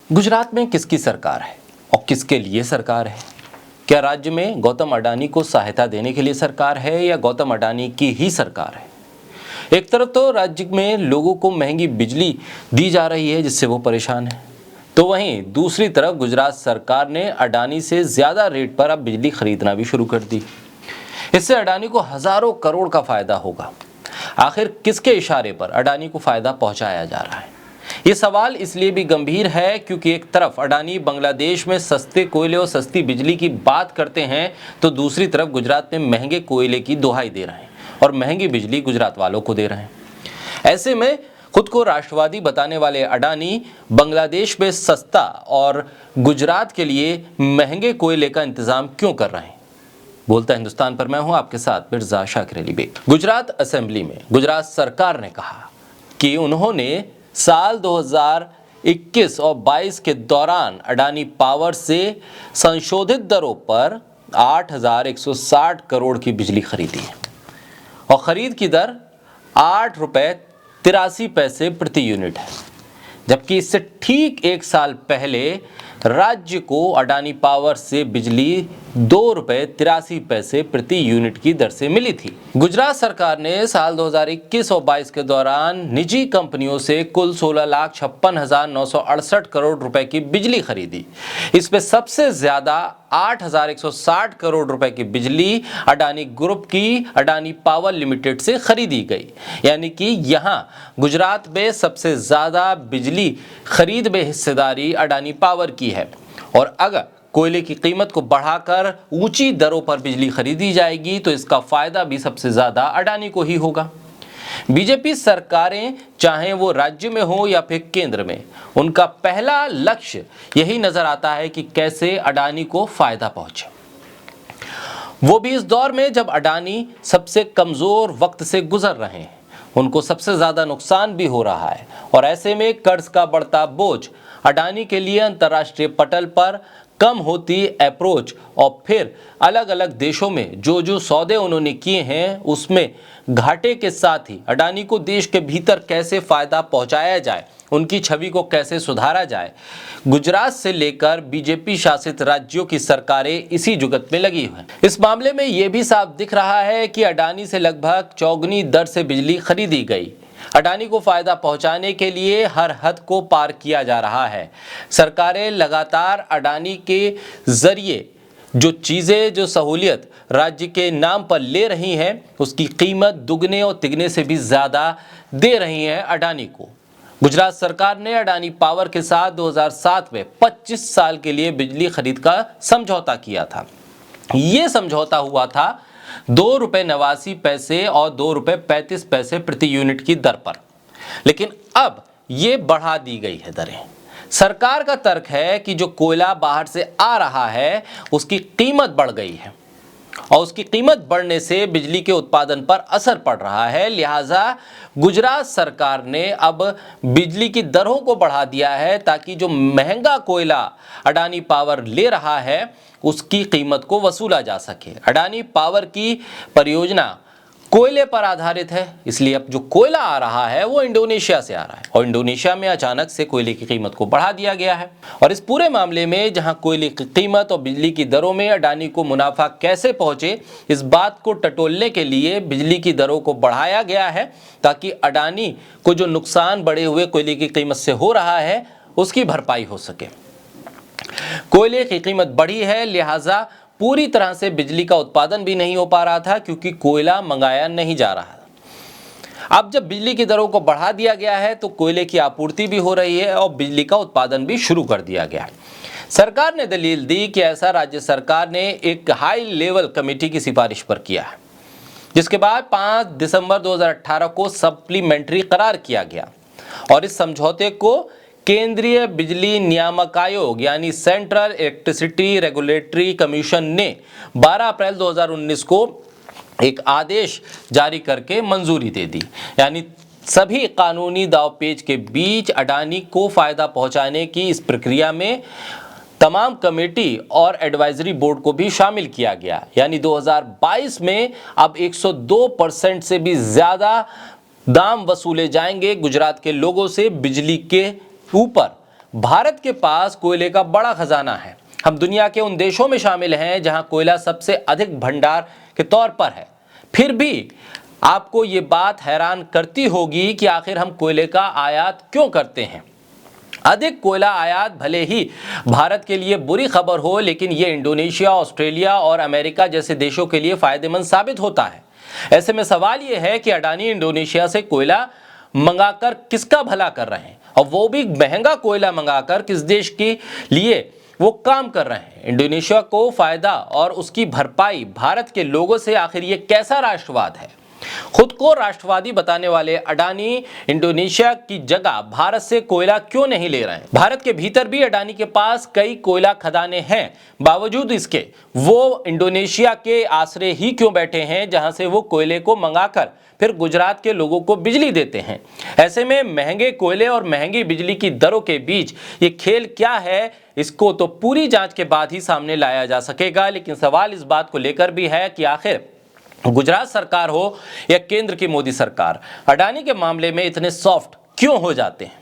गुजरात में किसकी सरकार है और किसके लिए सरकार है? क्या राज्य में गौतम अडानी को सहायता देने के लिए सरकार है या गौतम अडानी की ही सरकार है? एक तरफ तो राज्य में लोगों को महंगी बिजली दी जा रही है जिससे वो परेशान है, तो वहीं दूसरी तरफ गुजरात सरकार ने अडानी से ज्यादा रेट पर अब बिजली खरीदना भी शुरू कर दी। इससे अडानी को हजारों करोड़ का फायदा होगा। आखिर किसके इशारे पर अडानी को फायदा पहुंचाया जा रहा है? ये सवाल इसलिए भी गंभीर है क्योंकि एक तरफ अडानी बांग्लादेश में सस्ते कोयले और सस्ती बिजली की बात करते हैं, तो दूसरी तरफ गुजरात में महंगे कोयले की दुहाई दे रहे हैं और महंगी बिजली गुजरात वालों को दे रहे हैं। ऐसे में खुद को राष्ट्रवादी बताने वाले अडानी बांग्लादेश में सस्ता और गुजरात के लिए महंगे कोयले का इंतजाम क्यों कर रहे हैं? बोलता हिंदुस्तान पर मैं हूं आपके साथ मिर्जा शाकिर अली बेग। गुजरात असेंबली में गुजरात सरकार ने कहा कि उन्होंने साल 2021 और 22 के दौरान अडानी पावर से संशोधित दरों पर 8,160 करोड़ की बिजली खरीदी है और खरीद की दर 8.83 रुपए प्रति यूनिट है, जबकि इससे ठीक एक साल पहले राज्य को अडानी पावर से बिजली 2.83 रुपए प्रति यूनिट की दर से मिली थी। गुजरात सरकार ने साल 2021 और 22 के दौरान निजी कंपनियों से कुल 16,56,968 करोड़ रुपए की बिजली खरीदी। इसमें सबसे ज्यादा 8,160 करोड़ रुपए की बिजली अडानी ग्रुप की अडानी पावर लिमिटेड से खरीदी गई, यानी कि यहां गुजरात में सबसे ज्यादा बिजली खरीद में हिस्सेदारी अडानी पावर की है। और अगर कोयले की कीमत को बढ़ाकर ऊंची दरों पर बिजली खरीदी जाएगी तो इसका फायदा भी सबसे ज्यादा अडानी को ही होगा। बीजेपी सरकारें चाहे वो राज्य में हो या फिर केंद्र में, उनका पहला लक्ष्य यही नजर आता है कि कैसे अडानी को फायदा पहुंचे, वो भी इस दौर में जब अडानी सबसे कमजोर वक्त से गुजर रहे हैं। उनको सबसे ज्यादा नुकसान भी हो रहा है और ऐसे में कर्ज का बढ़ता बोझ अडानी के लिए अंतर्राष्ट्रीय पटल पर कम होती अप्रोच और फिर अलग अलग देशों में जो जो सौदे उन्होंने किए हैं उसमें घाटे के साथ ही अडानी को देश के भीतर कैसे फायदा पहुंचाया जाए, उनकी छवि को कैसे सुधारा जाए, गुजरात से लेकर बीजेपी शासित राज्यों की सरकारें इसी जुगत में लगी हुई हैं। इस मामले में यह भी साफ दिख रहा है कि अडानी से लगभग चौगुनी दर से बिजली खरीदी गई। अडानी को फायदा पहुंचाने के लिए हर हद को पार किया जा रहा है। सरकारें लगातार अडानी के जरिए जो सहूलियत राज्य के नाम पर ले रही हैं उसकी कीमत दुगने और तिगने से भी ज्यादा दे रही हैं अडानी को। गुजरात सरकार ने अडानी पावर के साथ 2007 में 25 साल के लिए बिजली खरीद का समझौता किया था। ये समझौता हुआ था 2.89 और 2.35 प्रति यूनिट की दर पर, लेकिन अब ये बढ़ा दी गई है दरें। सरकार का तर्क है कि जो कोयला बाहर से आ रहा है उसकी कीमत बढ़ गई है और उसकी कीमत बढ़ने से बिजली के उत्पादन पर असर पड़ रहा है, लिहाजा गुजरात सरकार ने अब बिजली की दरों को बढ़ा दिया है ताकि जो महंगा कोयला अडानी पावर ले रहा है उसकी कीमत को वसूला जा सके। अडानी पावर की परियोजना कोयले पर आधारित है, इसलिए अब जो कोयला आ रहा है वो इंडोनेशिया से आ रहा है और इंडोनेशिया में अचानक से कोयले की कीमत को बढ़ा दिया गया है। और इस पूरे मामले में जहां कोयले की कीमत और बिजली की दरों में अडानी को मुनाफा कैसे पहुंचे, इस बात को टटोलने के लिए बिजली की दरों को बढ़ाया गया है ताकि अडानी को जो नुकसान बढ़े हुए कोयले की कीमत से हो रहा है उसकी भरपाई हो सके। कोयले की कीमत बढ़ी है, लिहाजा पूरी तरह से बिजली का उत्पादन भी नहीं हो पा रहा था क्योंकि कोयला मंगाया नहीं जा रहा था। अब जब बिजली की दरों को बढ़ा दिया गया है तो कोयले की आपूर्ति भी हो रही है और बिजली का उत्पादन भी शुरू कर दिया गया है। सरकार ने दलील दी कि ऐसा राज्य सरकार ने एक हाई लेवल कमेटी की सिफारिश पर किया है, जिसके बाद 5 दिसंबर 2018 को सप्लीमेंट्री करार किया गया और इस समझौते को केंद्रीय बिजली नियामक आयोग यानी सेंट्रल इलेक्ट्रिसिटी रेगुलेटरी कमीशन ने 12 अप्रैल 2019 को एक आदेश जारी करके मंजूरी दे दी। यानी सभी कानूनी दांवपेच के बीच अडानी को फायदा पहुंचाने की इस प्रक्रिया में तमाम कमेटी और एडवाइजरी बोर्ड को भी शामिल किया गया। यानी 2022 में अब 102% से भी ज्यादा दाम वसूले जाएंगे गुजरात के लोगों से बिजली के ऊपर भारत के पास कोयले का बड़ा खजाना है। हम दुनिया के उन देशों में शामिल हैं जहां कोयला सबसे अधिक भंडार के तौर पर है। फिर भी आपको ये बात हैरान करती होगी कि आखिर हम कोयले का आयात क्यों करते हैं। अधिक कोयला आयात भले ही भारत के लिए बुरी खबर हो, लेकिन ये इंडोनेशिया, ऑस्ट्रेलिया और अमेरिका जैसे देशों के लिए फायदेमंद साबित होता है। ऐसे में सवाल ये है कि अडानी इंडोनेशिया से कोयला मंगाकर किसका भला कर रहे हैं, और वो भी महंगा कोयला मंगाकर किस देश के लिए वो काम कर रहे हैं। इंडोनेशिया को फायदा और उसकी भरपाई भारत के लोगों से, आखिर ये कैसा राष्ट्रवाद है। खुद को राष्ट्रवादी बताने वाले अडानी इंडोनेशिया की जगह भारत से कोयला क्यों नहीं ले रहे हैं। भारत के भीतर भी अडानी के पास कई कोयला खदानें हैं, बावजूद इसके वो इंडोनेशिया के आसरे ही क्यों बैठे हैं, जहां से वो कोयले को मंगाकर फिर गुजरात के लोगों को बिजली देते हैं। ऐसे में महंगे कोयले और महंगी बिजली की दरों के बीच ये खेल क्या है, इसको तो पूरी जांच के बाद ही सामने लाया जा सकेगा। लेकिन सवाल इस बात को लेकर भी है कि आखिर गुजरात सरकार हो या केंद्र की मोदी सरकार, अडानी के मामले में इतने सॉफ्ट क्यों हो जाते हैं।